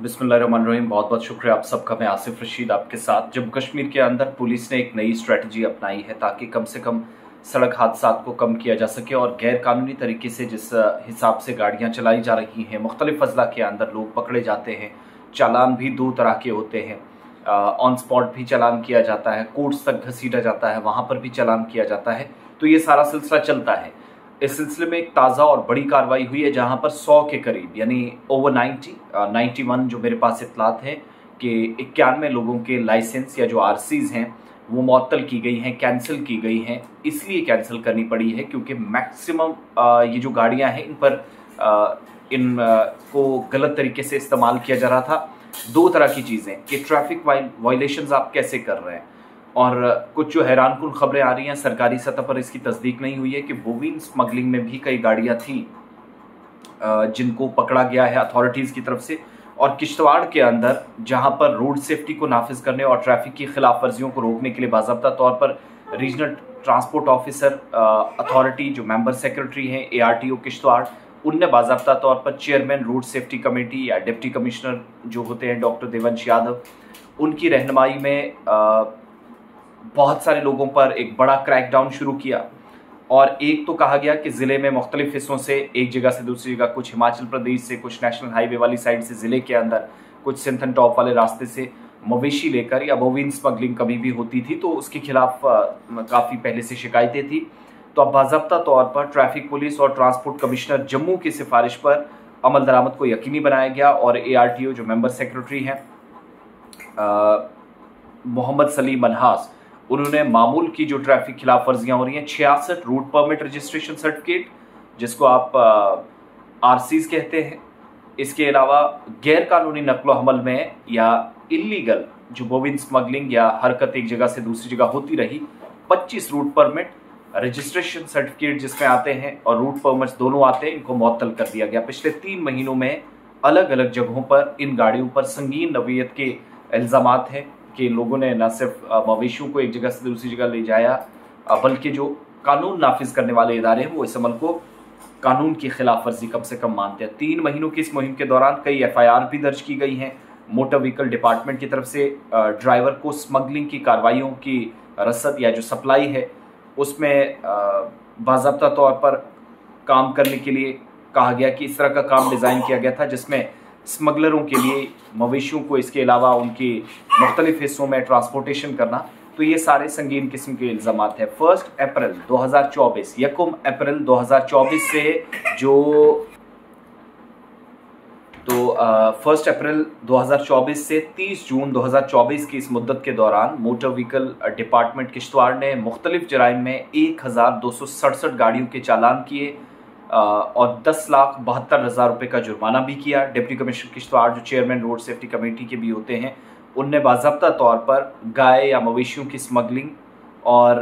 बिस्मिल्लाहिर्रहमानिर्रहीम। बहुत बहुत शुक्रिया आप सबका। मैं आसिफ रशीद आपके साथ। जम्मू कश्मीर के अंदर पुलिस ने एक नई स्ट्रेटजी अपनाई है ताकि कम से कम सड़क हादसा को कम किया जा सके और गैर कानूनी तरीके से जिस हिसाब से गाड़ियां चलाई जा रही हैं, मुख्तलिफ अजला के अंदर लोग पकड़े जाते हैं। चालान भी दो तरह के होते हैं, ऑन स्पॉट भी चालान किया जाता है, कोर्ट्स तक घसीटा जाता है, वहां पर भी चालान किया जाता है। तो ये सारा सिलसिला चलता है। इस सिलसिले में एक ताज़ा और बड़ी कार्रवाई हुई है जहां पर 100 के करीब यानी ओवर 91 जो मेरे पास इतलात है कि 91 लोगों के लाइसेंस या जो आरसीज हैं वो मुअत्तल की गई हैं, कैंसिल की गई हैं। इसलिए कैंसिल करनी पड़ी है क्योंकि मैक्सिमम ये जो गाड़ियां हैं इन पर इन को गलत तरीके से इस्तेमाल किया जा रहा था। दो तरह की चीज़ें कि ट्रैफिक वायलेशंस आप कैसे कर रहे हैं, और कुछ जो हैरानकुन खबरें आ रही हैं सरकारी सतह पर इसकी तस्दीक नहीं हुई है कि बोवीन स्मगलिंग में भी कई गाड़ियां थी जिनको पकड़ा गया है अथॉरिटीज़ की तरफ से। और किश्तवाड़ के अंदर जहां पर रोड सेफ्टी को नाफिज करने और ट्रैफिक की खिलाफ वर्जियों को रोकने के लिए बाज़ाब्ता तौर पर रीजनल ट्रांसपोर्ट ऑफिसर अथॉरिटी जो मेंबर सेक्रेटरी हैं ARTO किश्तवाड़, उनने बाज़ाब्ता तौर पर चेयरमैन रोड सेफ्टी कमेटी या डिप्टी कमिश्नर जो होते हैं डॉक्टर देवंश यादव, उनकी रहनुमाई में बहुत सारे लोगों पर एक बड़ा क्रैकडाउन शुरू किया। और एक तो कहा गया कि ज़िले में मुख्तलिफ हिस्सों से, एक जगह से दूसरी जगह, कुछ हिमाचल प्रदेश से, कुछ नेशनल हाईवे वाली साइड से ज़िले के अंदर, कुछ सिंथन टॉप वाले रास्ते से मवेशी लेकर या बोवीन स्मगलिंग कभी भी होती थी तो उसके खिलाफ काफ़ी पहले से शिकायतें थी। तो अब बाज़ाब्ता तौर पर ट्रैफिक पुलिस और ट्रांसपोर्ट कमिश्नर जम्मू की सिफारिश पर अमल दरामद को यकीनी बनाया गया और ARTO जो मेंबर सेक्रेटरी हैं मोहम्मद सलीम मनहास, उन्होंने मामूल की जो ट्रैफिक खिलाफ वर्जियां हो रही हैं 66 रूट परमिट रजिस्ट्रेशन सर्टिफिकेट जिसको आप RCs कहते हैं, इसके अलावा गैर कानूनी नकलो हमल में या इलीगल जो बोवीन स्मगलिंग या हरकत एक जगह से दूसरी जगह होती रही 25 रूट परमिट रजिस्ट्रेशन सर्टिफिकेट जिसमें आते हैं और रूट परमिट्स दोनों आते हैं, इनको मुअत्तल कर दिया गया। पिछले 3 महीनों में अलग अलग जगहों पर इन गाड़ियों पर संगीन नवीयत के इल्ज़ामात हैं कि लोगों ने न सिर्फ मवेशियों को एक जगह से दूसरी जगह ले जाया बल्कि जो कानून नाफिज करने वाले इदारे हैं वो इस अमल को कानून की खिलाफ वर्जी कम से कम मानते हैं। 3 महीनों की इस मुहिम के दौरान कई FIR भी दर्ज की गई हैं। मोटर व्हीकल डिपार्टमेंट की तरफ से ड्राइवर को स्मगलिंग की कार्रवाइयों की रसद या जो सप्लाई है उसमें बाज़ाब्ता तौर पर काम करने के लिए कहा गया कि इस तरह का काम डिज़ाइन किया गया था जिसमें स्मगलरों के लिए मवेशियों को इसके अलावा उनके मुख्तलिफ हिस्सों में ट्रांसपोर्टेशन करना। तो ये सारे संगीन किस्म के इल्ज़ामात हैं। 1 अप्रैल 2024 यकम अप्रैल 2024 से जो 1 अप्रैल 2024 से 30 जून 2024 की इस मुद्दत के दौरान मोटर व्हीकल डिपार्टमेंट किश्तवाड़ ने मुख्तलिफ जराइम में 1267 गाड़ियों के चालान किए और 10,72,000 रुपये का जुर्माना भी किया। डिप्टी कमिश्नर किश्तवाड़ जो चेयरमैन रोड सेफ्टी कमेटी के भी होते हैं, उनने बाज़ाब्ता तौर पर गाय या मवेशियों की स्मगलिंग और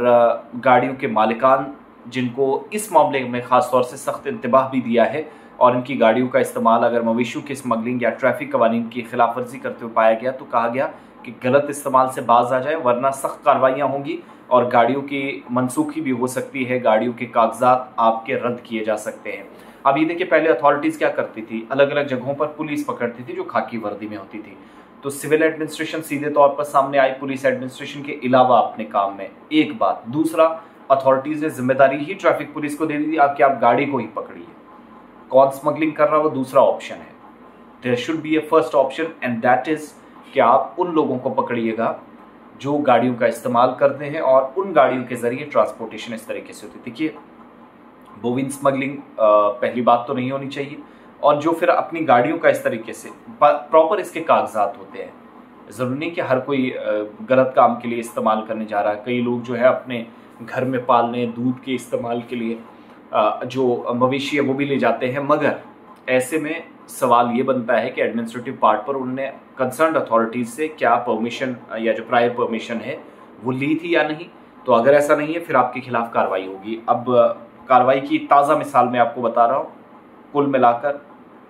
गाड़ियों के मालिकान जिनको इस मामले में ख़ास तौर से सख्त इंतबाह भी दिया है और इनकी गाड़ियों का इस्तेमाल अगर मवेशियों की स्मगलिंग या ट्रैफिक कवानीन की खिलाफ वर्जी करते हुए पाया गया तो कहा गया कि गलत इस्तेमाल से बाज आ जाए वरना सख्त कार्रवाइयाँ होंगी और गाड़ियों की मनसूखी भी हो सकती है, गाड़ियों के कागजात आपके रद्द किए जा सकते हैं। अब ये देखिए, पहले अथॉरिटीज़ क्या करती थी, अलग अलग जगहों पर पुलिस पकड़ती थी जो खाकी वर्दी में होती थी, तो सिविल एडमिनिस्ट्रेशन सीधे तौर पर सामने आई पुलिस एडमिनिस्ट्रेशन के अलावा अपने काम में। एक बात, दूसरा, अथॉरिटीज़ ने जिम्मेदारी ही ट्रैफिक पुलिस को दे दी थी आप गाड़ी को ही पकड़िए, कौन स्मगलिंग कर रहा है वो दूसरा ऑप्शन है। There should be a first option and that is कि आप उन लोगों को पकड़िएगा जो गाड़ियों का इस्तेमाल करते हैं और उन गाड़ियों के ज़रिए ट्रांसपोर्टेशन इस तरीके से होती है। देखिए, बोवीन स्मगलिंग पहली बात तो नहीं होनी चाहिए, और जो फिर अपनी गाड़ियों का इस तरीके से प्रॉपर इसके कागजात होते हैं। ज़रूरी नहीं कि हर कोई गलत काम के लिए इस्तेमाल करने जा रहा है। कई लोग जो है अपने घर में पालने, दूध के इस्तेमाल के लिए जो मवेशी है वो भी ले जाते हैं, मगर ऐसे में सवाल ये बनता है कि एडमिनिस्ट्रेटिव पार्ट पर उन्होंने कंसर्न्ड अथॉरिटीज़ से क्या परमिशन या जो प्रायर परमिशन है वो ली थी या नहीं। तो अगर ऐसा नहीं है फिर आपके खिलाफ कार्रवाई होगी। अब कार्रवाई की ताज़ा मिसाल मैं आपको बता रहा हूँ। कुल मिलाकर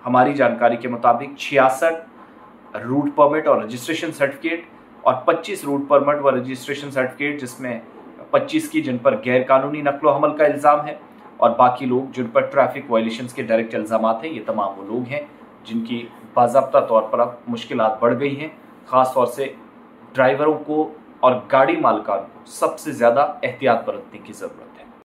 हमारी जानकारी के मुताबिक 66 रूट परमिट और रजिस्ट्रेशन सर्टिफिकेट और 25 रूट परमिट व रजिस्ट्रेशन सर्टिफिकेट जिसमें 25 की जिन पर गैर कानूनी नकलो हमल का इल्ज़ाम है और बाकी लोग जिन पर ट्रैफिक वायलेशंस के डायरेक्ट इल्ज़ामात हैं, ये तमाम वो लोग हैं जिनकी बाज़ाब्ता तौर पर अब मुश्किलात बढ़ गई हैं। ख़ास तौर से ड्राइवरों को और गाड़ी मालिकान को सबसे ज़्यादा एहतियात बरतने की ज़रूरत है।